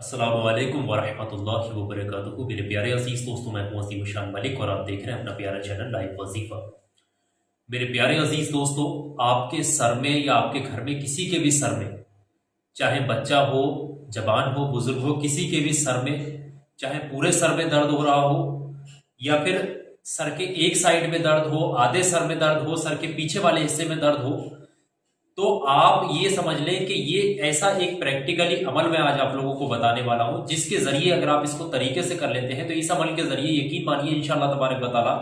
अस्सलामु अलैकुम वरहमतुल्लाहि वबरकातुहू। मेरे प्यारे अजीज दोस्तों, मैं हूं अजीम शान मलिक और आप देख रहे हैं अपना प्यारा चैनल लाइव वजीफा। मेरे प्यारे अजीज दोस्तों, आपके सर में या आपके घर में किसी के भी सर में, चाहे बच्चा हो, जवान हो, बुजुर्ग हो, किसी के भी सर में, चाहे पूरे सर में दर्द हो रहा हो या फिर सर के एक साइड में दर्द हो, आधे सर में दर्द हो, सर के पीछे वाले हिस्से में दर्द हो, तो आप ये समझ लें कि ये ऐसा एक प्रैक्टिकली अमल मैं आज आप लोगों को बताने वाला हूं, जिसके जरिए अगर आप इसको तरीके से कर लेते हैं तो इस अमल के जरिए यकीन मानिए इंशाल्लाह तबारक व तआला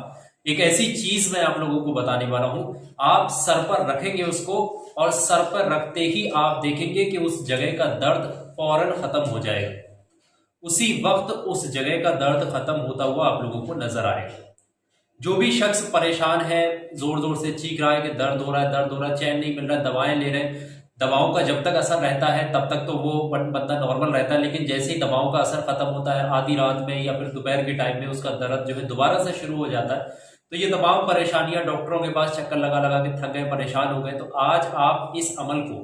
एक ऐसी चीज मैं आप लोगों को बताने वाला हूं, आप सर पर रखेंगे उसको और सर पर रखते ही आप देखेंगे कि उस जगह का दर्द फौरन खत्म हो जाएगा। उसी वक्त उस जगह का दर्द खत्म होता हुआ आप लोगों को नजर आएगा। जो भी शख्स परेशान है, जोर जोर से चीख रहा है कि दर्द हो रहा है, दर्द हो रहा है, चैन नहीं मिल रहा है, दवाएं ले रहे हैं, दवाओं का जब तक असर रहता है तब तक तो वो बंदा नॉर्मल रहता है, लेकिन जैसे ही दवाओं का असर खत्म होता है आधी रात में या फिर दोपहर के टाइम में उसका दर्द जो है दोबारा से शुरू हो जाता है। तो ये तमाम परेशानियां, डॉक्टरों के पास चक्कर लगा लगा के थक गए, परेशान हो गए, तो आज आप इस अमल को,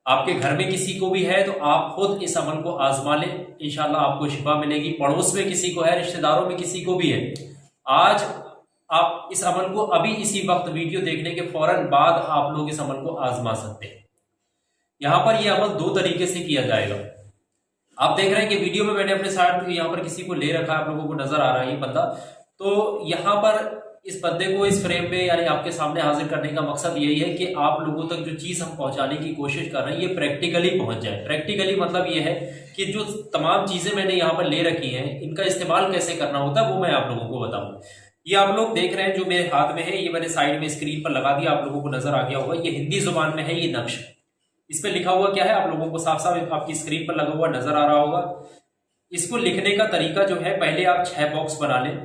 आपके घर में किसी को भी है तो आप खुद इस अमल को आजमा लें, इंशाल्लाह आपको शिफा मिलेगी। पड़ोस में किसी को है, रिश्तेदारों में किसी को भी है, आज आप इस अमल को अभी इसी वक्त वीडियो देखने के फौरन बाद आप लोग इस अमल को आजमा सकते हैं। यहां पर यह अमल दो तरीके से किया जाएगा। आप देख रहे हैं कि वीडियो में मैंने अपने साथ यहां पर किसी को ले रखा है, आप लोगों को नजर आ रहा है ये बंदा। तो यहां पर इस बंदे को इस फ्रेम में यानी आपके सामने हाजिर करने का मकसद यही है कि आप लोगों तक जो चीज हम पहुंचाने की कोशिश कर रहे हैं ये प्रैक्टिकली पहुंच जाए। प्रैक्टिकली मतलब ये है कि जो तमाम चीजें मैंने यहाँ पर ले रखी हैं इनका इस्तेमाल कैसे करना होता है वो मैं आप लोगों को बताऊंगा। ये आप लोग देख रहे हैं जो मेरे हाथ में है, ये मैंने साइड में स्क्रीन पर लगा दिया, आप लोगों को नजर आ गया होगा। ये हिंदी जुबान में है ये नक्श। इस पे लिखा हुआ क्या है आप लोगों को साफ साफ आपकी स्क्रीन पर लगा हुआ नजर आ रहा होगा। इसको लिखने का तरीका जो है, पहले आप 6 बॉक्स बना लें,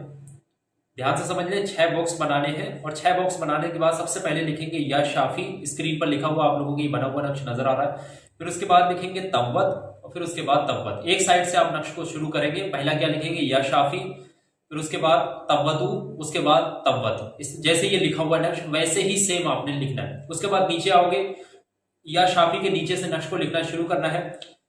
ध्यान से समझ लें। 6 बॉक्स बनाने हैं और 6 बॉक्स बनाने के बाद सबसे पहले लिखेंगे या शाफी। स्क्रीन पर लिखा हुआ आप लोगों को ये बना हुआ नक्श नजर आ रहा है। फिर उसके बाद लिखेंगे तब्बत और फिर उसके बाद तब्बत। एक साइड से आप नक्श को शुरू करेंगे। पहला क्या लिखेंगे, या शाफी, फिर उसके बाद तब्बतू, उसके बाद तब्बत। जैसे ये लिखा हुआ नक्श वैसे ही सेम आपने लिखना है। उसके बाद नीचे आओगे, या शाफी के नीचे से नक्श को लिखना शुरू करना है,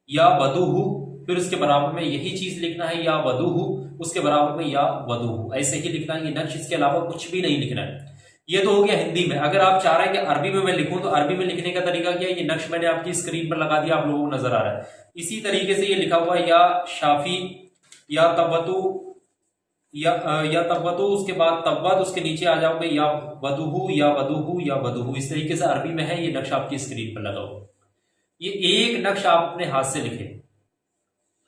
या वदूहू, फिर उसके बराबर में यही चीज लिखना है, या वदूहू, उसके बराबर में या वदूहू, ऐसे ही लिखना है ये नक्श। इसके अलावा कुछ भी नहीं लिखना है। ये तो हो गया हिंदी में। अगर आप चाह रहे हैं कि अरबी में मैं लिखूं तो अरबी में लिखने का तरीका क्या है, ये नक्श मैंने आपकी स्क्रीन पर लगा दिया, आप लोगों को नजर आ रहा है। इसी तरीके से ये लिखा हुआ है या शाफी, या तब्बतू, या तब्बतू, उसके बाद तब्बत, उसके नीचे आ जाओगे या वदूहू, या वदूहू, या वदूहू। इस तरीके से अरबी में है ये नक्श आपकी स्क्रीन पर लगा हुआ। ये एक नक्श आप अपने हाथ से लिखें।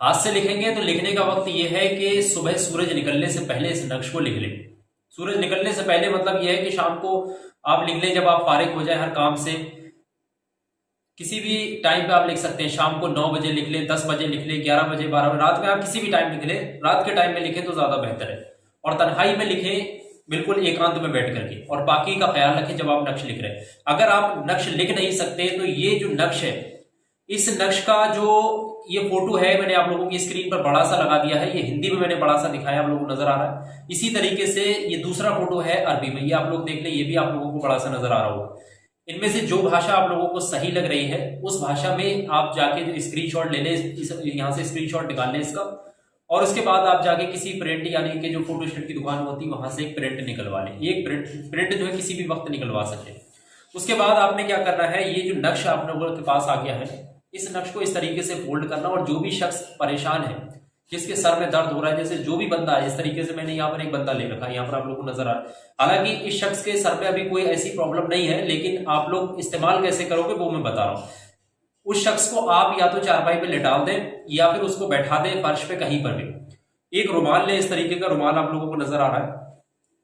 हाथ से लिखेंगे तो लिखने का वक्त यह है कि सुबह सूरज निकलने से पहले इस नक्श को लिख लें। सूरज निकलने से पहले मतलब यह है कि शाम को आप लिख लें, जब आप फारिग हो जाए हर काम से। किसी भी टाइम पे आप लिख सकते हैं। शाम को 9 बजे लिख लें, 10 बजे लिख लें, 11 बजे, 12 बजे, रात में आप किसी भी टाइम लिख लें। रात के टाइम में लिखें तो ज्यादा बेहतर है और तन्हाई में लिखें, बिल्कुल एकांत में बैठ करके। और बाकी का ख्याल रखें जब आप नक्श लिख रहे हैं। अगर आप नक्श लिख नहीं सकते तो ये जो नक्श है, इस नक्श का जो ये फोटो है मैंने आप लोगों की स्क्रीन पर बड़ा सा लगा दिया है। ये हिंदी में मैंने बड़ा सा दिखाया, आप लोगों को नजर आ रहा है। इसी तरीके से ये दूसरा फोटो है अरबी में, ये आप लोग देख लें, ये भी आप लोगों को बड़ा सा नजर आ रहा होगा। इनमें से जो भाषा आप लोगों को सही लग रही है उस भाषा में आप जाके जो स्क्रीनशॉट ले लें, यहां से स्क्रीनशॉट निकाल लें इसका, और उसके बाद आप जाके किसी प्रिंट यानी कि जो फोटोस्टेट की दुकान होती है वहां से एक प्रिंट निकलवा लें। एक प्रिंट जो है किसी भी वक्त निकलवा सकते हैं। उसके बाद आपने क्या करना है, ये जो नक्श आप लोगों के पास आ गया है, इस नक्श को इस तरीके से फोल्ड करना। और जो भी शख्स परेशान है, जिसके सर में दर्द हो रहा है, जैसे जो भी बंदा है, इस तरीके से मैंने यहाँ पर एक बंदा ले रखा है, यहाँ पर आप लोगों को नजर आ रहा है। हालांकि इस शख्स के सर में अभी कोई ऐसी प्रॉब्लम नहीं है, लेकिन आप लोग इस्तेमाल कैसे करोगे वो मैं बता रहा हूं। उस शख्स को आप या तो चारपाई पे लेटा दें या फिर उसको बैठा दें फर्श पे कहीं पर भी। एक रुमाल ले, इस तरीके का रुमाल आप लोगों को नजर आ रहा है,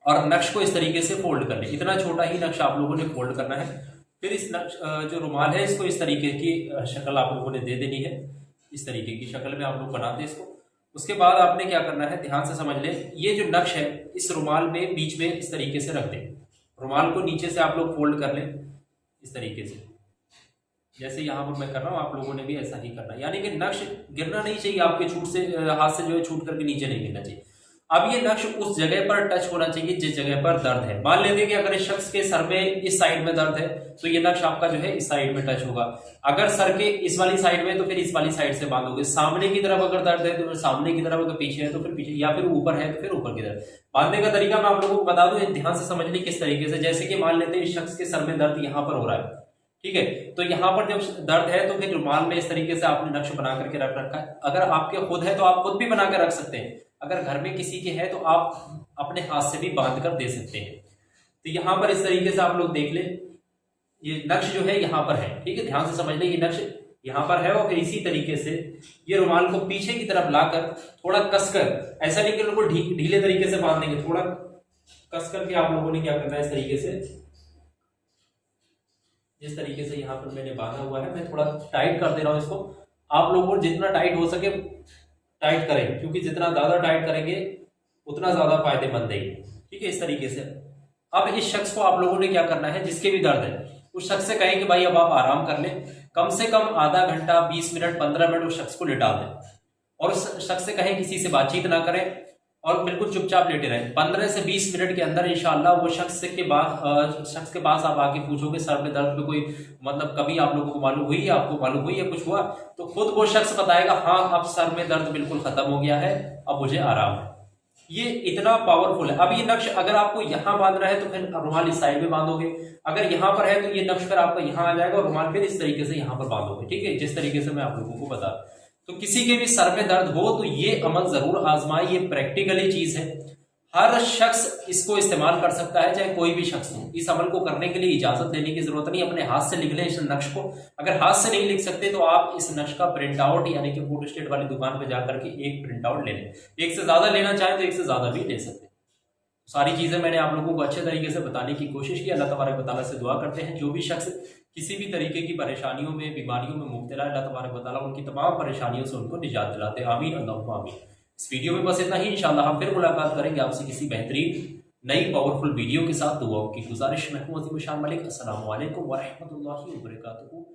और नक्श को इस तरीके से फोल्ड कर ले। इतना छोटा ही नक्श आप लोगों ने फोल्ड करना है। फिर इस जो रुमाल है इसको इस तरीके की शक्ल आप लोगों ने दे देनी है। इस तरीके की शक्ल में आप लोग बनाते हैं इसको। उसके बाद आपने क्या करना है, ध्यान से समझ लें, ये जो नक्श है इस रुमाल में बीच में इस तरीके से रख दें। रुमाल को नीचे से आप लोग फोल्ड कर लें इस तरीके से, जैसे यहां पर मैं कर रहा हूं, आप लोगों ने भी ऐसा ही करना है। यानी कि नक्श गिरना नहीं चाहिए आपके छूट से, हाथ से जो है छूट करके नीचे नहीं गिरना चाहिए। अब ये नक्श उस जगह पर टच होना चाहिए जिस जगह पर दर्द है। मान लेते हैं कि अगर इस शख्स के सर में इस साइड में दर्द है तो ये नक्श आपका जो है इस साइड में टच होगा। अगर सर के इस वाली साइड में तो फिर इस वाली साइड से बांधोगे। सामने की तरफ अगर दर्द है तो फिर सामने की तरफ, अगर पीछे है तो फिर पीछे, या फिर ऊपर है तो फिर ऊपर की तरफ। बांधने का तरीका मैं आप लोगों को बता दूं, ध्यान से समझ लीजिए किस तरीके से। जैसे कि मान लेते हैं इस शख्स के सर में दर्द यहाँ पर हो रहा है, ठीक है, तो यहाँ पर जब दर्द है तो फिर रुमाल में इस तरीके से आपने नक्श बना करके रख रखा है। अगर आपके खुद है तो आप खुद भी बना कर रख सकते हैं, अगर घर में किसी के है तो आप अपने हाथ से भी बांध कर दे सकते हैं। तो यहाँ पर इस तरीके से आप लोग देख ले, ये नक्श जो है यहाँ पर है, ठीक है, ध्यान से समझ ले, ये नक्श यहाँ पर है। और फिर इसी तरीके से ये रुमाल को पीछे की तरफ लाकर थोड़ा कसकर, ऐसा नहीं कि बिल्कुल ढीले तरीके से बांध देंगे, थोड़ा कस करके आप लोगों ने क्या करना है, इस तरीके से, जिस तरीके से यहाँ पर मैंने बांधा हुआ है, मैं थोड़ा टाइट कर दे रहा हूँ इसको। आप लोगों को जितना टाइट हो सके टाइट करें, क्योंकि जितना ज्यादा टाइट करेंगे उतना ज्यादा फायदेमंद है, ठीक है, इस तरीके से। अब इस शख्स को आप लोगों ने क्या करना है, जिसके भी दर्द है उस शख्स से कहें कि भाई अब आप आराम कर लें, कम से कम आधा घंटा, 20 मिनट, 15 मिनट उस शख्स को लेटा दें। और उस शख्स से कहें किसी से बातचीत ना करें और बिल्कुल चुपचाप लेटे रहें। 15 से 20 मिनट के अंदर इंशाअल्लाह वो शख्स के पास आप आके पूछोगे सर में दर्द में कोई मतलब कभी आप लोगों को मालूम हुई, आपको मालूम हुई या कुछ हुआ, तो खुद वो शख्स बताएगा हाँ अब सर में दर्द बिल्कुल खत्म हो गया है, अब मुझे आराम है। ये इतना पावरफुल है। अब ये नक्श अगर आपको यहाँ बांधना है तो फिर रुमाल इस साइड में बांधोगे, अगर यहाँ पर है तो ये नक्श फिर आपका यहाँ आ जाएगा और रुमाल फिर इस तरीके से यहाँ पर बांधोगे, ठीक है, जिस तरीके से मैं आप लोगों को बता। तो किसी के भी सर में दर्द हो तो ये अमल जरूर आजमाए, ये प्रैक्टिकली चीज है, हर शख्स इसको इस्तेमाल कर सकता है, चाहे कोई भी शख्स हो। इस अमल को करने के लिए इजाजत लेने की जरूरत नहीं, अपने हाथ से लिख लें इस नक्श को। अगर हाथ से नहीं लिख सकते तो आप इस नक्श का प्रिंट आउट यानी कि फोटोस्टेट वाली दुकान पर जाकर के एक प्रिंट आउट ले लें। एक से ज्यादा लेना चाहे तो एक से ज्यादा भी ले सकते हैं। सारी चीजें मैंने आप लोगों को अच्छे तरीके से बताने की कोशिश की। अल्लाह तबारक व तआला से दुआ करते हैं जो भी शख्स किसी भी तरीके की परेशानियों में, बीमारियों में मुब्तला, अल्लाह तबारक व तआला उनकी तमाम परेशानियों से उनको निजात दिलाते। आमीन, अल्लाहुम्मा आमीन। इस वीडियो में बस इतना ही। इंशाअल्लाह हम फिर मुलाकात करेंगे आपसे किसी बेहतरीन नई पावरफुल वीडियो के साथ। दुआओं की गुजारिश। मैं हूं अज़ीम शान मलिक। अस्सलामु अलैकुम व रहमतुल्लाहि व बरकातुहू।